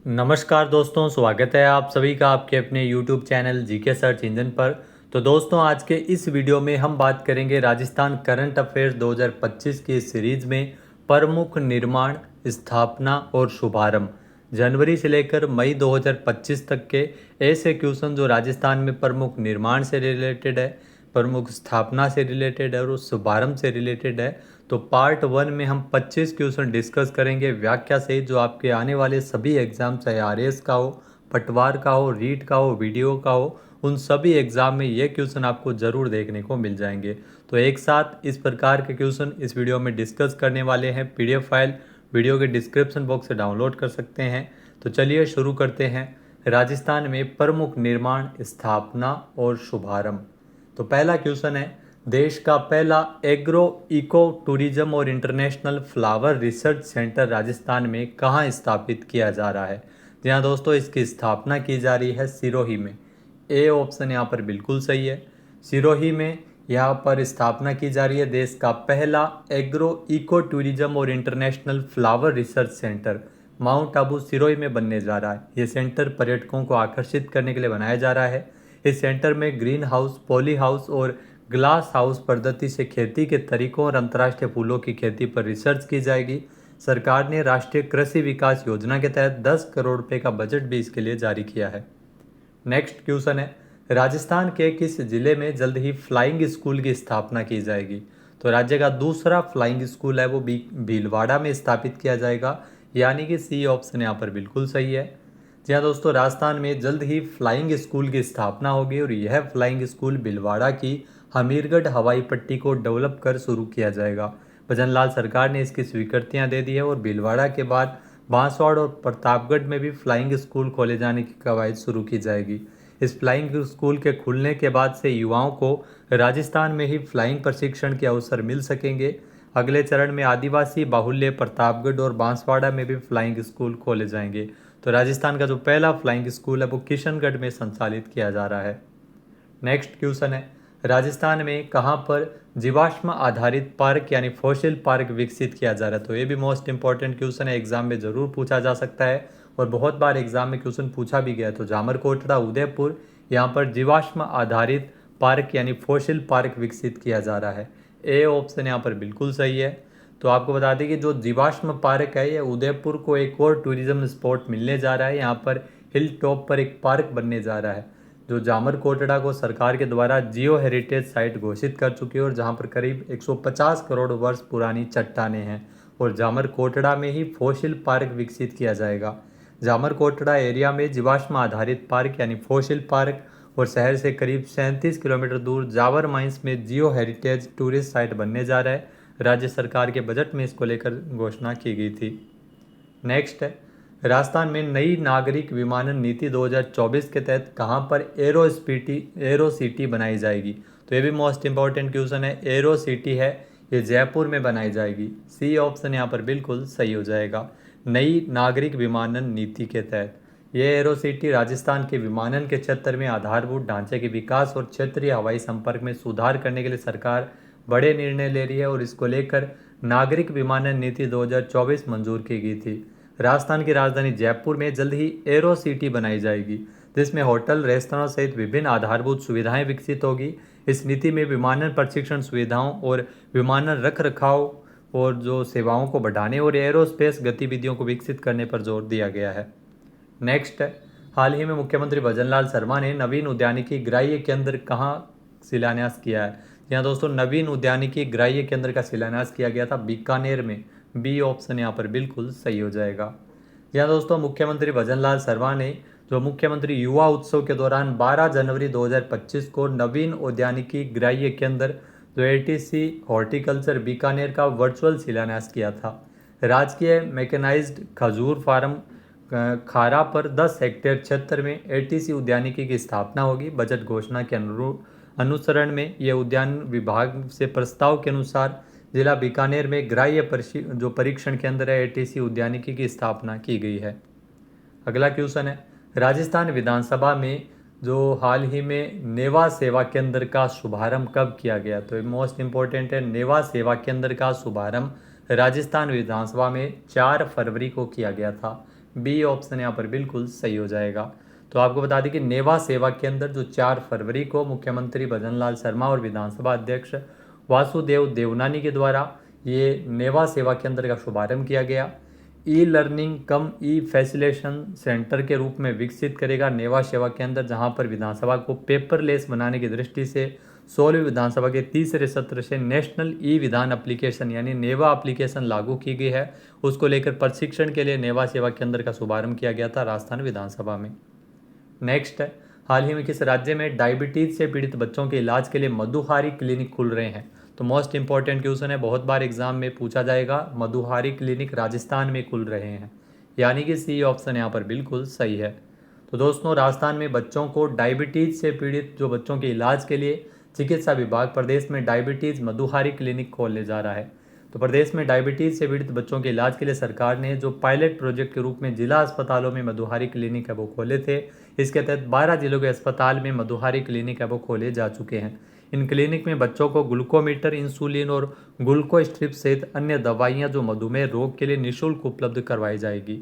नमस्कार दोस्तों, स्वागत है आप सभी का आपके अपने YouTube channel GK search engine पर। तो दोस्तों, आज के इस वीडियो में हम बात करेंगे राजस्थान करंट अफेयर्स 2025 की सीरीज में प्रमुख निर्माण, स्थापना और शुभारंभ जनवरी से लेकर मई 2025 तक के ऐसे क्वेश्चन जो राजस्थान में प्रमुख निर्माण से रिलेटेड है, प्रमुख स्थापना से रिलेटेड है और शुभारंभ से रिलेटेड है। तो पार्ट 1 में हम 25 क्वेश्चन डिस्कस करेंगे व्याख्या से, जो आपके आने वाले सभी एग्जाम, चाहे आरएएस का हो, पटवार का हो, रीट का हो, वीडियो का हो, उन सभी एग्जाम में ये क्वेश्चन आपको ज़रूर देखने को मिल जाएंगे। तो एक साथ इस प्रकार के क्वेश्चन इस वीडियो में डिस्कस करने वाले हैं। पीडीएफ फाइल वीडियो के डिस्क्रिप्शन बॉक्स से डाउनलोड कर सकते हैं। तो चलिए शुरू करते हैं। राजस्थान में प्रमुख निर्माण, स्थापना और शुभारंभ। तो पहला क्वेश्चन है, देश का पहला एग्रो इको टूरिज्म और international flower research centre Rajasthan में कहाँ स्थापित किया जा रहा है? जी हाँ दोस्तों, इसकी स्थापना की जा रही है सिरोही में। ए ऑप्शन यहाँ पर बिल्कुल सही है। सिरोही में यहाँ पर स्थापना की जा रही है देश का पहला एग्रो इको टूरिज्म और international flower research centre. Mount Abu Sirohi में बनने जा रहा है। ये सेंटर पर्यटकों को आकर्षित करने के लिए बनाया जा रहा है। इस सेंटर में ग्रीन हाउस, पॉली हाउस और ग्लास हाउस पद्धति से खेती के तरीकों और अंतर्राष्ट्रीय फूलों की खेती पर रिसर्च की जाएगी। सरकार ने राष्ट्रीय कृषि विकास योजना के तहत 10 करोड़ रुपए का बजट भी इसके लिए जारी किया है। नेक्स्ट क्वेश्चन है, राजस्थान के किस जिले में जल्द ही फ्लाइंग स्कूल की स्थापना की जाएगी? तो राज्य का दूसरा फ्लाइंग स्कूल है वो भीलवाड़ा में स्थापित किया जाएगा, यानी कि सी ऑप्शन यहाँ पर बिल्कुल सही है। जी हाँ दोस्तों, राजस्थान में जल्द ही फ्लाइंग स्कूल की स्थापना होगी और यह फ्लाइंग स्कूल भीलवाड़ा की हमीरगढ़ हवाई पट्टी को डेवलप कर शुरू किया जाएगा। भजनलाल सरकार ने इसकी स्वीकृतियां दे दी है और भीलवाड़ा के बाद बांसवाड़ा और प्रतापगढ़ में भी फ्लाइंग स्कूल खोले जाने की कवायद शुरू की जाएगी। इस फ्लाइंग स्कूल के खुलने के बाद से युवाओं को राजस्थान में ही फ्लाइंग प्रशिक्षण के अवसर मिल सकेंगे। अगले चरण में आदिवासी बाहुल्य प्रतापगढ़ और बांसवाड़ा में भी फ्लाइंग स्कूल खोले जाएंगे। तो राजस्थान का जो पहला फ्लाइंग स्कूल है वो किशनगढ़ में संचालित किया जा रहा है। नेक्स्ट क्वेश्चन है, राजस्थान में कहाँ पर जीवाश्म आधारित पार्क यानी फॉसिल पार्क विकसित किया जा रहा है? तो ये भी मोस्ट इंपॉर्टेंट क्वेश्चन है, एग्जाम में जरूर पूछा जा सकता है और बहुत बार एग्जाम में क्वेश्चन पूछा भी गया है। तो जामरकोटड़ा, उदयपुर, यहाँ पर जीवाश्म आधारित पार्क यानी फॉसिल पार्क विकसित किया जा रहा है। ए ऑप्शन यहाँ पर बिल्कुल सही है। तो आपको बता दें कि जो जीवाश्म पार्क है ये उदयपुर को एक और टूरिज्म स्पॉट मिलने जा रहा है। यहाँ पर हिल टॉप पर एक पार्क बनने जा रहा है जो जामरकोटड़ा को सरकार के द्वारा जियो हेरिटेज साइट घोषित कर चुकी है और जहां पर करीब 150 करोड़ वर्ष पुरानी चट्टानें हैं और जामरकोटड़ा में ही फॉसिल पार्क विकसित किया जाएगा। जामरकोटड़ा एरिया में जीवाश्म आधारित पार्क यानी फॉसिल पार्क और शहर से करीब 37 किलोमीटर दूर जावर माइंस में जियो हेरिटेज टूरिस्ट साइट बनने जा रहा है। राज्य सरकार के बजट में इसको लेकर घोषणा की गई थी। नेक्स्ट है, राजस्थान में नई नागरिक विमानन नीति 2024 के तहत कहां पर एरो सिटी बनाई जाएगी? तो ये भी मोस्ट इंपॉर्टेंट क्वेश्चन है। एरो सिटी है, ये जयपुर में बनाई जाएगी। सी ऑप्शन यहाँ पर बिल्कुल सही हो जाएगा। नई नागरिक विमानन नीति के तहत ये एरो सिटी राजस्थान के विमानन के क्षेत्र में आधारभूत ढांचे के विकास और क्षेत्रीय हवाई संपर्क में सुधार करने के लिए सरकार बड़े निर्णय ले रही है और इसको लेकर नागरिक विमानन नीति 2024 मंजूर की गई थी। राजस्थान की राजधानी जयपुर में जल्द ही एरो सिटी बनाई जाएगी, जिसमें होटल, रेस्तरां सहित विभिन्न आधारभूत सुविधाएं विकसित होगी। इस नीति में विमानन प्रशिक्षण सुविधाओं और विमानन रख रखाव और जो सेवाओं को बढ़ाने और एरोस्पेस गतिविधियों को विकसित करने पर जोर दिया गया है। नेक्स्ट है, हाल ही में मुख्यमंत्री भजनलाल शर्मा ने नवीन उद्यानिकी ग्राह्य केंद्र कहाँ शिलान्यास किया है? यहाँ दोस्तों, नवीन उद्यानिकी ग्राह्य केंद्र का शिलान्यास किया गया था बीकानेर में। बी ऑप्शन यहाँ पर बिल्कुल सही हो जाएगा। यहाँ दोस्तों, मुख्यमंत्री भजनलाल शर्मा ने जो मुख्यमंत्री युवा उत्सव के दौरान 12 जनवरी 2025 को नवीन उद्यानिकी ग्राह्य केंद्र जो एटीसी हॉर्टिकल्चर बीकानेर का वर्चुअल शिलान्यास किया था। राजकीय मैकेनाइज्ड खजूर फार्म खारा पर 10 हेक्टेयर क्षेत्र में एटीसी उद्यानिकी की स्थापना होगी। बजट घोषणा के अनुसरण में यह उद्यान विभाग से प्रस्ताव के अनुसार जिला बीकानेर में ग्राह्य जो परीक्षण केंद्र है एटीसी उद्यानिकी की स्थापना की गई है। अगला क्वेश्चन है, राजस्थान विधानसभा में जो हाल ही में नेवा सेवा केंद्र का शुभारंभ कब किया गया? तो मोस्ट इंपॉर्टेंट है, नेवा सेवा केंद्र का शुभारंभ राजस्थान विधानसभा में 4 फरवरी को किया गया था। बी ऑप्शन यहाँ पर बिल्कुल सही हो जाएगा। तो आपको बता दें कि नेवा सेवा के अंदर जो 4 फरवरी को मुख्यमंत्री भजनलाल शर्मा और विधानसभा अध्यक्ष वासुदेव देवनानी के द्वारा ये नेवा सेवा के अंदर का शुभारंभ किया गया। ई लर्निंग कम ई फैसिलेशन सेंटर के रूप में विकसित करेगा नेवा सेवा के अंदर, जहां पर विधानसभा को पेपरलेस बनाने की दृष्टि से 16वीं विधानसभा के तीसरे सत्र से नेशनल ई विधान एप्लीकेशन यानी नेवा एप्लीकेशन लागू की गई है। उसको लेकर प्रशिक्षण के लिए नेवा सेवा केंद्र का शुभारंभ किया गया था राजस्थान विधानसभा में। नेक्स्ट है, हाल ही में किस राज्य में डायबिटीज से पीड़ित बच्चों के इलाज के लिए मधुहारी क्लिनिक खुल रहे हैं? तो मोस्ट इंपॉर्टेंट क्वेश्चन है, बहुत बार एग्जाम में पूछा जाएगा। मधुहारी क्लिनिक राजस्थान में खुल रहे हैं, यानी कि सी ऑप्शन यहाँ पर बिल्कुल सही है। तो दोस्तों, राजस्थान में बच्चों को डायबिटीज से पीड़ित जो बच्चों के इलाज के लिए चिकित्सा विभाग प्रदेश में डायबिटीज मधुहारी क्लिनिक खोलने जा रहा है। तो प्रदेश में डायबिटीज से पीड़ित बच्चों के इलाज के लिए सरकार ने जो पायलट प्रोजेक्ट के रूप में जिला अस्पतालों में मधुहारी क्लिनिक है वो खोले थे। इसके तहत 12 जिलों के अस्पताल में मधुहारी क्लिनिक है वो खोले जा चुके हैं। इन क्लिनिक में बच्चों को ग्लूकोमीटर, इंसुलिन और ग्लूको स्ट्रिप सहित अन्य दवाइयाँ जो मधुमेह रोग के लिए निःशुल्क उपलब्ध करवाई जाएगी।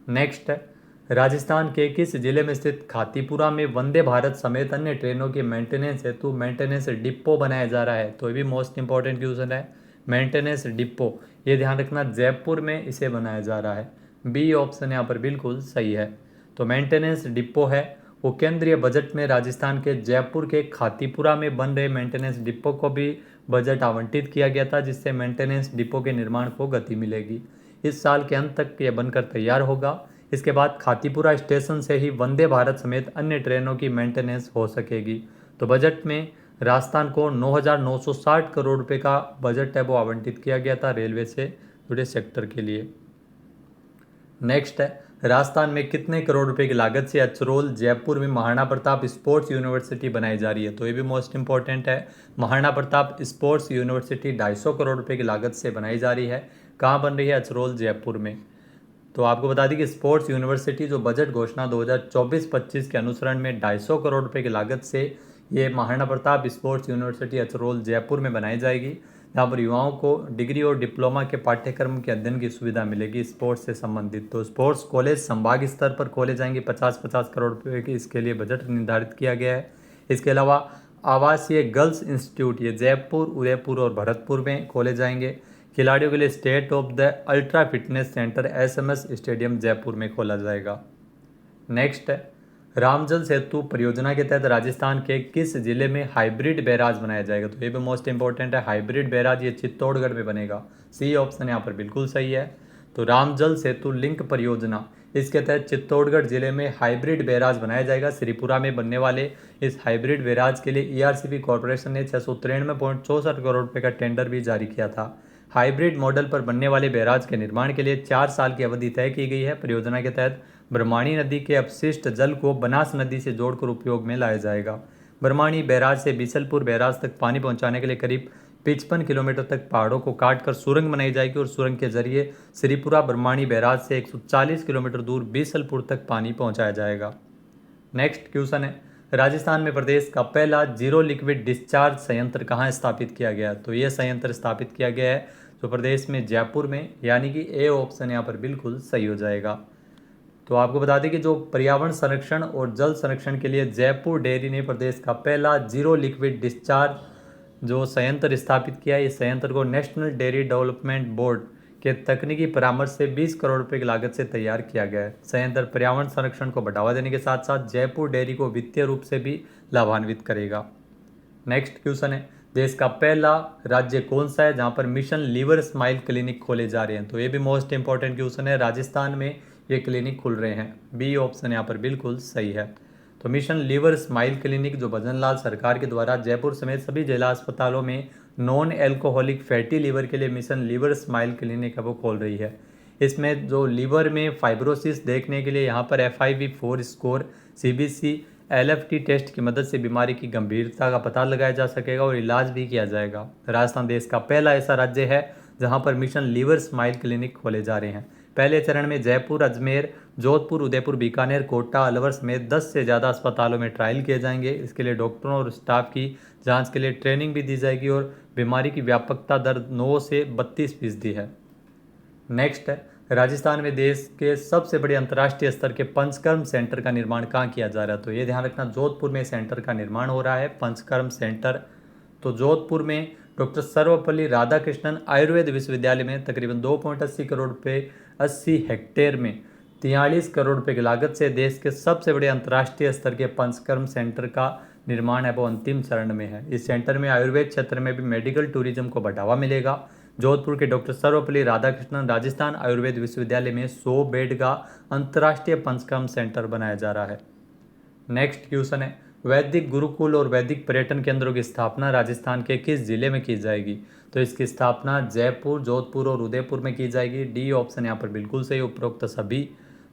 नेक्स्ट है, राजस्थान के किस जिले में स्थित खातीपुरा में वंदे भारत समेत अन्य ट्रेनों के मेंटेनेंस हेतु मेंटेनेंस डिपो बनाया जा रहा है? तो ये भी मोस्ट इंपॉर्टेंट क्वेश्चन है। मेंटेनेंस डिपो, ये ध्यान रखना, जयपुर में इसे बनाया जा रहा है। बी ऑप्शन यहाँ पर बिल्कुल सही है। तो मेंटेनेंस डिपो है वो केंद्रीय बजट में राजस्थान के जयपुर के खातीपुरा में बन रहे मेंटेनेंस डिपो को भी बजट आवंटित किया गया था, जिससे मेंटेनेंस डिपो के निर्माण को गति मिलेगी। इस साल के अंत तक ये बनकर तैयार होगा। इसके बाद खातीपुरा स्टेशन से ही वंदे भारत समेत अन्य ट्रेनों की मेंटेनेंस हो सकेगी। तो बजट में राजस्थान को 9,960 करोड़ रुपए का बजट है वो आवंटित किया गया था रेलवे से जुड़े सेक्टर के लिए। नेक्स्ट है, राजस्थान में कितने करोड़ रुपए की लागत से अचरोल जयपुर में महाराणा प्रताप स्पोर्ट्स यूनिवर्सिटी बनाई जा रही है? तो ये भी मोस्ट इंपॉर्टेंट है। महाराणा प्रताप स्पोर्ट्स यूनिवर्सिटी 250 करोड़ रुपए की लागत से बनाई जा रही है। कहाँ बन रही है? अचरोल जयपुर में। तो आपको बता दें कि स्पोर्ट्स यूनिवर्सिटी जो बजट घोषणा 2024-25 के अनुसरण में 250 करोड़ रुपए की लागत से ये महाराणा प्रताप स्पोर्ट्स यूनिवर्सिटी अचरोल जयपुर में बनाई जाएगी, जहाँ पर युवाओं को डिग्री और डिप्लोमा के पाठ्यक्रम के अध्ययन की सुविधा मिलेगी स्पोर्ट्स से संबंधित। तो स्पोर्ट्स कॉलेज संभाग स्तर पर खोले जाएंगे। 50-50 करोड़ रुपये की इसके लिए बजट निर्धारित किया गया है। इसके अलावा आवासीय गर्ल्स इंस्टीट्यूट ये जयपुर, उदयपुर और भरतपुर में खोले जाएंगे। खिलाड़ियों के लिए state of the ultra fitness centre SMS stadium Jaipur में खोला जाएगा। नेक्स्ट है, रामजल सेतु परियोजना के तहत राजस्थान के किस जिले में हाइब्रिड बैराज बनाया जाएगा? तो ये भी मोस्ट इंपॉर्टेंट है। हाइब्रिड बैराज ये चित्तौड़गढ़ में बनेगा। सी ऑप्शन यहाँ पर बिल्कुल सही है। तो रामजल सेतु लिंक परियोजना, इसके तहत चित्तौड़गढ़ जिले में हाइब्रिड बैराज बनाया जाएगा। श्रीपुरा में बनने वाले इस हाइब्रिड बैराज के लिए ERCP कॉरपोरेशन ने 693.64 करोड़ रुपये का टेंडर भी जारी किया था। हाइब्रिड मॉडल पर बनने वाले बैराज के निर्माण के लिए 4 साल की अवधि तय की गई है। परियोजना के तहत ब्रह्माणी नदी के अपशिष्ट जल को बनास नदी से जोड़कर उपयोग में लाया जाएगा। ब्रह्माणी बैराज से बीसलपुर बैराज तक पानी पहुंचाने के लिए करीब 55 किलोमीटर तक पहाड़ों को काटकर सुरंग बनाई जाएगी और सुरंग के जरिए श्रीपुरा ब्रह्माणी बैराज से 140 किलोमीटर दूर बीसलपुर तक पानी पहुंचाया जाएगा। नेक्स्ट क्वेश्चन है, राजस्थान में प्रदेश का पहला जीरो लिक्विड डिस्चार्ज संयंत्र कहाँ स्थापित किया गया? तो यह संयंत्र स्थापित किया गया है तो प्रदेश में जयपुर में, यानी कि ए ऑप्शन यहाँ पर बिल्कुल सही हो जाएगा। तो आपको बता दें कि जो पर्यावरण संरक्षण और जल संरक्षण के लिए जयपुर डेयरी ने प्रदेश का पहला जीरो लिक्विड डिस्चार्ज जो संयंत्र स्थापित किया है। इस संयंत्र को नेशनल डेयरी डेवलपमेंट बोर्ड के तकनीकी परामर्श से 20 करोड़ रुपए की लागत से तैयार किया गया है। संयंत्र पर्यावरण संरक्षण को बढ़ावा देने के साथ साथ जयपुर डेयरी को वित्तीय रूप से भी लाभान्वित करेगा। नेक्स्ट क्वेश्चन है, देश का पहला राज्य कौन सा है जहां पर मिशन लीवर स्माइल क्लिनिक खोले जा रहे हैं? तो ये भी मोस्ट इंपॉर्टेंट क्वेश्चन है। राजस्थान में ये क्लिनिक खुल रहे हैं। बी ऑप्शन यहाँ पर बिल्कुल सही है। तो मिशन लीवर स्माइल क्लिनिक जो भजनलाल सरकार के द्वारा जयपुर समेत सभी जिला अस्पतालों में नॉन एल्कोहलिक फैटी लीवर के लिए मिशन लीवर स्माइल क्लिनिक है वो खोल रही है। इसमें जो लीवर में फाइब्रोसिस देखने के लिए यहाँ पर FIB-4 score, CBC, LFT test की मदद से बीमारी की गंभीरता का पता लगाया जा सकेगा और इलाज भी किया जाएगा। राजस्थान देश का पहला ऐसा राज्य है जहां पर मिशन लीवर स्माइल क्लिनिक खोले जा रहे हैं। पहले चरण में जयपुर, अजमेर, जोधपुर, उदयपुर, बीकानेर, कोटा, अलवर समेत 10 से ज़्यादा अस्पतालों में ट्रायल किए जाएंगे। इसके लिए डॉक्टरों और स्टाफ की जांच के लिए ट्रेनिंग भी दी जाएगी और बीमारी की व्यापकता दर 9 से 32% है। नेक्स्ट है, राजस्थान में देश के सबसे बड़े अंतर्राष्ट्रीय स्तर के पंचकर्म सेंटर का निर्माण कहाँ किया जा रहा है? तो ये ध्यान रखना, जोधपुर में सेंटर का निर्माण हो रहा है, पंचकर्म सेंटर। तो जोधपुर में डॉक्टर सर्वपल्ली राधाकृष्णन आयुर्वेद विश्वविद्यालय में तकरीबन 2.80 करोड़ रुपये 80 हेक्टेयर में 43 करोड़ रुपये की लागत से देश के सबसे बड़े अंतर्राष्ट्रीय स्तर के पंचकर्म सेंटर का निर्माण है वो अंतिम चरण में है। इस सेंटर में आयुर्वेद क्षेत्र में भी मेडिकल टूरिज्म को बढ़ावा मिलेगा। जोधपुर के डॉक्टर सर्वपल्ली राधाकृष्णन राजस्थान आयुर्वेद विश्वविद्यालय में 100 बेड का अंतर्राष्ट्रीय पंचकर्म सेंटर बनाया जा रहा है। नेक्स्ट क्वेश्चन है, वैदिक गुरुकुल और वैदिक पर्यटन केंद्रों की स्थापना राजस्थान के किस जिले में की जाएगी? तो इसकी स्थापना जयपुर, जोधपुर और उदयपुर में की जाएगी। डी ऑप्शन यहाँ पर बिल्कुल सही, उपरोक्त सभी।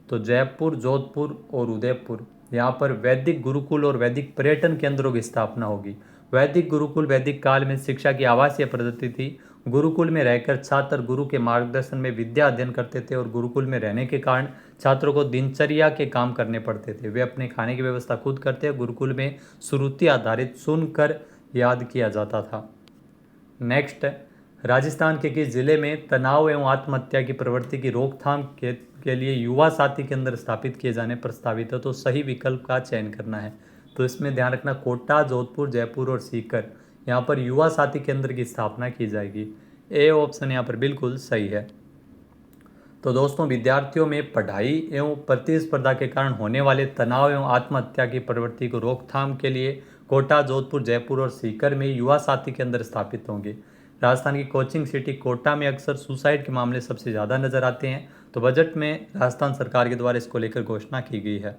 तो जयपुर, जोधपुर और उदयपुर, यहाँ पर वैदिक गुरुकुल और वैदिक पर्यटन केंद्रों की स्थापना होगी। वैदिक गुरुकुल वैदिक काल में शिक्षा की आवासीय पद्धति थी। गुरुकुल में रहकर छात्र गुरु के मार्गदर्शन में विद्या अध्ययन करते थे और गुरुकुल में रहने के कारण छात्रों को दिनचर्या के काम करने पड़ते थे। वे अपने खाने की व्यवस्था खुद करते। गुरुकुल में श्रुति आधारित सुनकर याद किया जाता था। नेक्स्ट, राजस्थान के किस जिले में तनाव एवं आत्महत्या की प्रवृत्ति की रोकथाम के लिए युवा साथी केंद्र स्थापित किए जाने प्रस्तावित है? तो सही विकल्प का चयन करना है। तो इसमें ध्यान रखना, कोटा, जोधपुर, जयपुर और सीकर, यहाँ पर युवा साथी केंद्र की स्थापना की जाएगी। ए ऑप्शन यहाँ पर बिल्कुल सही है। तो दोस्तों, विद्यार्थियों में पढ़ाई एवं प्रतिस्पर्धा के कारण होने वाले तनाव एवं आत्महत्या की प्रवृत्ति को रोकथाम के लिए कोटा, जोधपुर, जयपुर और सीकर में युवा साथी केंद्र स्थापित होंगे। राजस्थान की कोचिंग सिटी कोटा में अक्सर सुसाइड के मामले सबसे ज़्यादा नजर आते हैं। तो बजट में राजस्थान सरकार के द्वारा इसको लेकर घोषणा की गई है।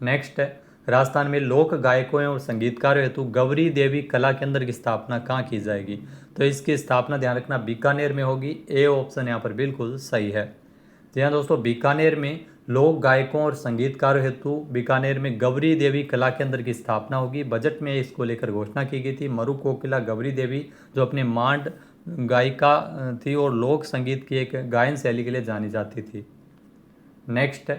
नेक्स्ट है, राजस्थान में लोक गायकों और संगीतकारों हेतु गौरी देवी कला केंद्र की स्थापना कहाँ की जाएगी? तो इसकी स्थापना ध्यान रखना बीकानेर में होगी। ए ऑप्शन यहाँ पर बिल्कुल सही है। जी हाँ दोस्तों, बीकानेर में लोक गायकों और संगीतकारों हेतु बीकानेर में गौरी देवी कला केंद्र की स्थापना होगी। बजट में इसको लेकर घोषणा की गई थी। मरु कोकिला गौरी देवी जो अपने मांड गायिका थी और लोक संगीत की एक गायन शैली के लिए जानी जाती थी। नेक्स्ट,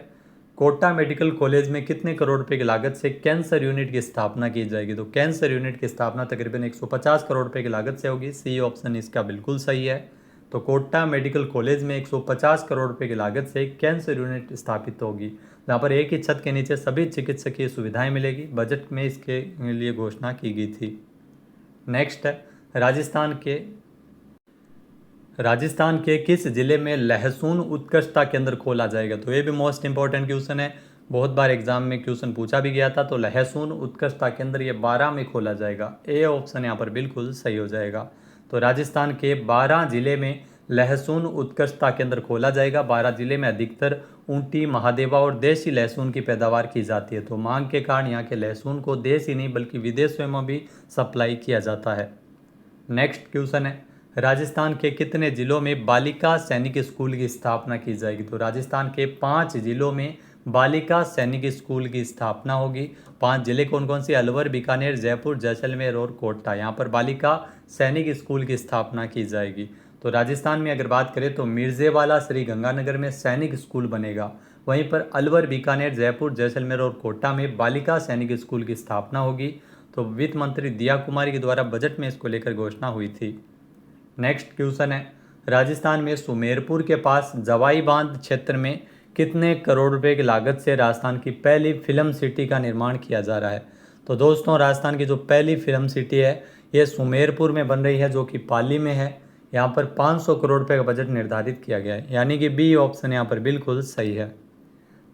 कोटा मेडिकल कॉलेज में कितने करोड़ रुपए की लागत से कैंसर यूनिट की स्थापना की जाएगी? तो कैंसर यूनिट की स्थापना तकरीबन 150 करोड़ रुपए की लागत से होगी। सी ऑप्शन इसका बिल्कुल सही है। तो कोटा मेडिकल कॉलेज में 150 करोड़ रुपए की लागत से कैंसर यूनिट स्थापित होगी, जहाँ पर एक ही छत के नीचे सभी चिकित्सकीय सुविधाएं मिलेगी। बजट में इसके लिए घोषणा की गई थी। नेक्स्ट है, राजस्थान के किस जिले में लहसुन उत्कृष्टता केंद्र खोला जाएगा? तो ये भी मोस्ट इंपॉर्टेंट क्वेश्चन है, बहुत बार एग्जाम में क्वेश्चन पूछा भी गया था। तो लहसुन उत्कृष्टता केंद्र ये 12 में खोला जाएगा। ए ऑप्शन यहाँ पर बिल्कुल सही हो जाएगा। तो राजस्थान के 12 जिले में लहसुन उत्कृष्टता केंद्र खोला जाएगा। 12 जिले में अधिकतर ऊंटी, महादेवा और देसी लहसुन की पैदावार की जाती है। तो मांग के कारण यहाँ के लहसुन को देश ही नहीं बल्कि विदेशों में भी सप्लाई किया जाता है। नेक्स्ट क्वेश्चन है, राजस्थान के कितने जिलों में बालिका सैनिक स्कूल की स्थापना की जाएगी? तो राजस्थान के 5 जिलों में बालिका सैनिक स्कूल की स्थापना होगी। 5 जिले कौन कौन से? अलवर, बीकानेर, जयपुर, जैसलमेर और कोटा। यहाँ पर बालिका सैनिक स्कूल की स्थापना की जाएगी। तो राजस्थान में अगर बात करें तो मिर्जेवाला, श्री गंगानगर में सैनिक स्कूल बनेगा। वहीं पर अलवर, बीकानेर, जयपुर, जैसलमेर और कोटा में बालिका सैनिक स्कूल की स्थापना होगी। तो वित्त मंत्री दिया कुमारी के द्वारा बजट में इसको लेकर घोषणा हुई थी। नेक्स्ट क्वेश्चन है, राजस्थान में सुमेरपुर के पास जवाई बांध क्षेत्र में कितने करोड़ रुपए की लागत से राजस्थान की पहली फिल्म सिटी का निर्माण किया जा रहा है? तो दोस्तों, राजस्थान की जो पहली फिल्म सिटी है ये सुमेरपुर में बन रही है, जो कि पाली में है। यहाँ पर 500 करोड़ रुपए का बजट निर्धारित किया गया है, यानी कि बी ऑप्शन यहाँ पर बिल्कुल सही है।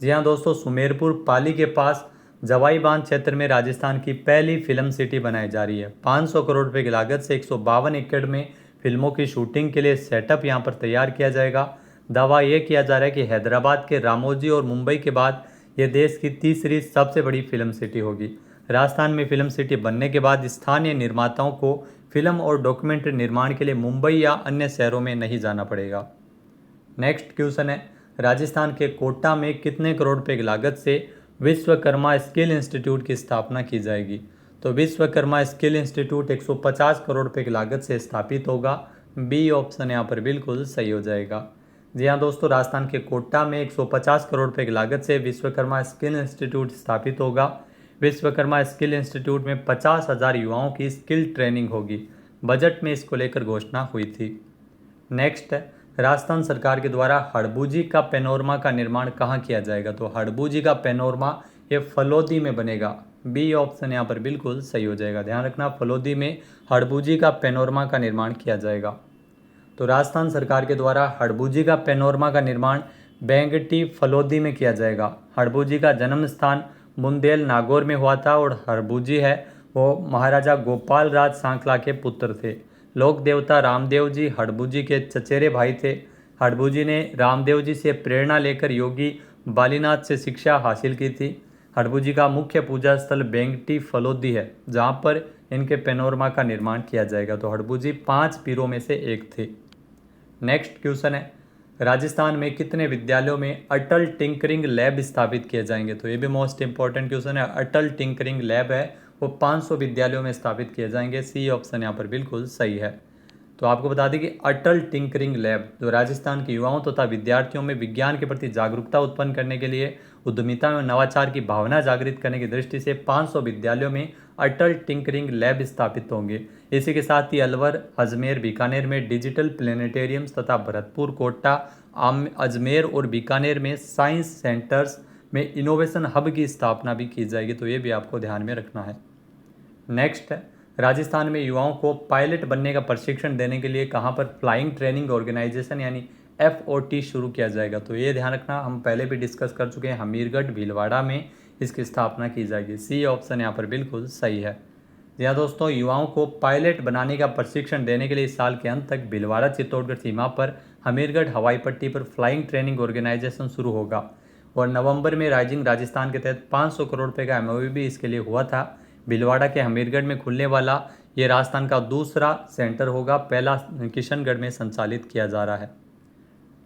जी हाँ दोस्तों, सुमेरपुर पाली के पास जवाई बांध क्षेत्र में राजस्थान की पहली फिल्म सिटी बनाई जा रही है। 500 करोड़ रुपए की लागत से 152 एकड़ में फिल्मों की शूटिंग के लिए सेटअप यहाँ पर तैयार किया जाएगा। दावा ये किया जा रहा है कि हैदराबाद के रामोजी और मुंबई के बाद ये देश की तीसरी सबसे बड़ी फिल्म सिटी होगी। राजस्थान में फिल्म सिटी बनने के बाद स्थानीय निर्माताओं को फिल्म और डॉक्यूमेंट्री निर्माण के लिए मुंबई या अन्य शहरों में नहीं जाना पड़ेगा। नेक्स्ट क्वेश्चन है, राजस्थान के कोटा में कितने करोड़ रुपए की लागत से विश्वकर्मा स्किल इंस्टीट्यूट की स्थापना की जाएगी? तो विश्वकर्मा स्किल इंस्टीट्यूट 150 करोड़ रुपए की लागत से स्थापित होगा। बी ऑप्शन यहाँ पर बिल्कुल सही हो जाएगा। जी हाँ दोस्तों, राजस्थान के कोटा में 150 करोड़ रुपए की लागत से विश्वकर्मा स्किल इंस्टीट्यूट स्थापित होगा। विश्वकर्मा स्किल इंस्टीट्यूट में 50,000 युवाओं की स्किल ट्रेनिंग होगी। बजट में इसको लेकर घोषणा हुई थी। नेक्स्ट, राजस्थान सरकार के द्वारा हड़बूजी का पैनोरमा का निर्माण कहाँ किया जाएगा? तो हड़बूजी का पैनोरमा ये फलोदी में बनेगा। बी ऑप्शन यहाँ पर बिल्कुल सही हो जाएगा। ध्यान रखना, फलोदी में हड़बूजी का पैनोरमा का निर्माण किया जाएगा। तो राजस्थान सरकार के द्वारा हड़बूजी का पैनोरमा का निर्माण बेंगटी फलोदी में किया जाएगा। हड़बूजी का जन्म स्थान बुंदेल नागौर में हुआ था और हड़बूजी है वो महाराजा गोपाल राज सांखला के पुत्र थे। लोक देवता रामदेव जी हड़बूजी के चचेरे भाई थे। हड़बूजी ने रामदेव जी से प्रेरणा लेकर योगी बालीनाथ से शिक्षा हासिल की थी। हड़बूजी का मुख्य पूजा स्थल बेंगटी फलोदी है, जहाँ पर इनके पैनोरमा का निर्माण किया जाएगा। तो हड़बूजी 5 पीरों में से एक थे। नेक्स्ट क्वेश्चन है, राजस्थान में कितने विद्यालयों में अटल टिंकरिंग लैब स्थापित किए जाएंगे? तो ये भी मोस्ट इंपॉर्टेंट क्वेश्चन है। अटल टिंकरिंग लैब है वो 500 विद्यालयों में स्थापित किए जाएंगे। सी ऑप्शन यहाँ पर बिल्कुल सही है। तो आपको बता दें कि अटल टिंकरिंग लैब जो राजस्थान के युवाओं तथा विद्यार्थियों में विज्ञान के प्रति जागरूकता उत्पन्न करने के लिए, उद्यमिता में नवाचार की भावना जागृत करने की दृष्टि से 500 विद्यालयों में अटल टिंकरिंग लैब स्थापित होंगे। इसी के साथ ही अलवर, अजमेर, बीकानेर में डिजिटल प्लेनेटेरियम्स तथा भरतपुर, कोटा, अजमेर और बीकानेर में साइंस सेंटर्स में इनोवेशन हब की स्थापना भी की जाएगी। तो ये भी आपको ध्यान में रखना है। नेक्स्ट है, राजस्थान में युवाओं को पायलट बनने का प्रशिक्षण देने के लिए कहाँ पर फ्लाइंग ट्रेनिंग ऑर्गेनाइजेशन यानी FOT शुरू किया जाएगा? तो ये ध्यान रखना, हम पहले भी डिस्कस कर चुके हैं, हमीरगढ़ भीलवाड़ा में इसकी स्थापना की जाएगी। सी ऑप्शन यहाँ पर बिल्कुल सही है। जी हाँ दोस्तों, युवाओं को पायलट बनाने का प्रशिक्षण देने के लिए इस साल के अंत तक भीलवाड़ा चित्तौड़गढ़ सीमा पर हमीरगढ़ हवाई पट्टी पर फ्लाइंग ट्रेनिंग ऑर्गेनाइजेशन शुरू होगा। और नवंबर में राइजिंग राजस्थान के तहत 500 करोड़ रुपये का MOU भी इसके लिए हुआ था। भीलवाड़ा के हमीरगढ़ में खुलने वाला ये राजस्थान का दूसरा सेंटर होगा, पहला किशनगढ़ में संचालित किया जा रहा है।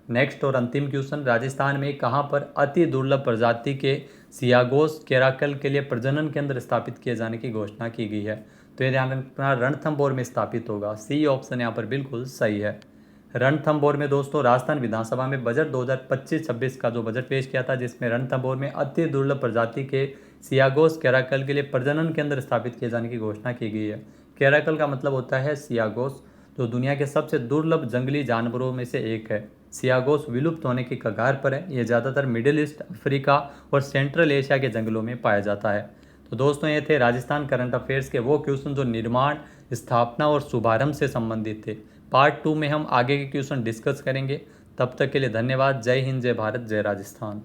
नेक्स्ट और अंतिम क्वेश्चन, राजस्थान में कहाँ पर अति दुर्लभ प्रजाति के सियागोस केराकल के लिए प्रजनन केंद्र स्थापित किए जाने की घोषणा की गई है? तो ये ध्यान रखना, रणथंभौर में स्थापित होगा। सी ऑप्शन यहाँ पर बिल्कुल सही है। रणथंभौर में दोस्तों राजस्थान विधानसभा में बजट 2025-26 का जो बजट पेश किया था, जिसमें रणथंभौर में अति दुर्लभ प्रजाति के सियागोस कैराकल के लिए प्रजनन केंद्र स्थापित किए जाने की घोषणा की गई है। कैराकल का मतलब होता है सियागोस, जो दुनिया के सबसे दुर्लभ जंगली जानवरों में से एक है। सियागोस विलुप्त होने की कगार पर है। ये ज़्यादातर मिडिल ईस्ट, अफ्रीका और सेंट्रल एशिया के जंगलों में पाया जाता है। तो दोस्तों ये थे राजस्थान करंट अफेयर्स के वो क्वेश्चन जो निर्माण, स्थापना और शुभारंभ से संबंधित थे। पार्ट 2 में हम आगे के क्वेश्चन डिस्कस करेंगे। तब तक के लिए धन्यवाद। जय हिंद, जय भारत, जय राजस्थान।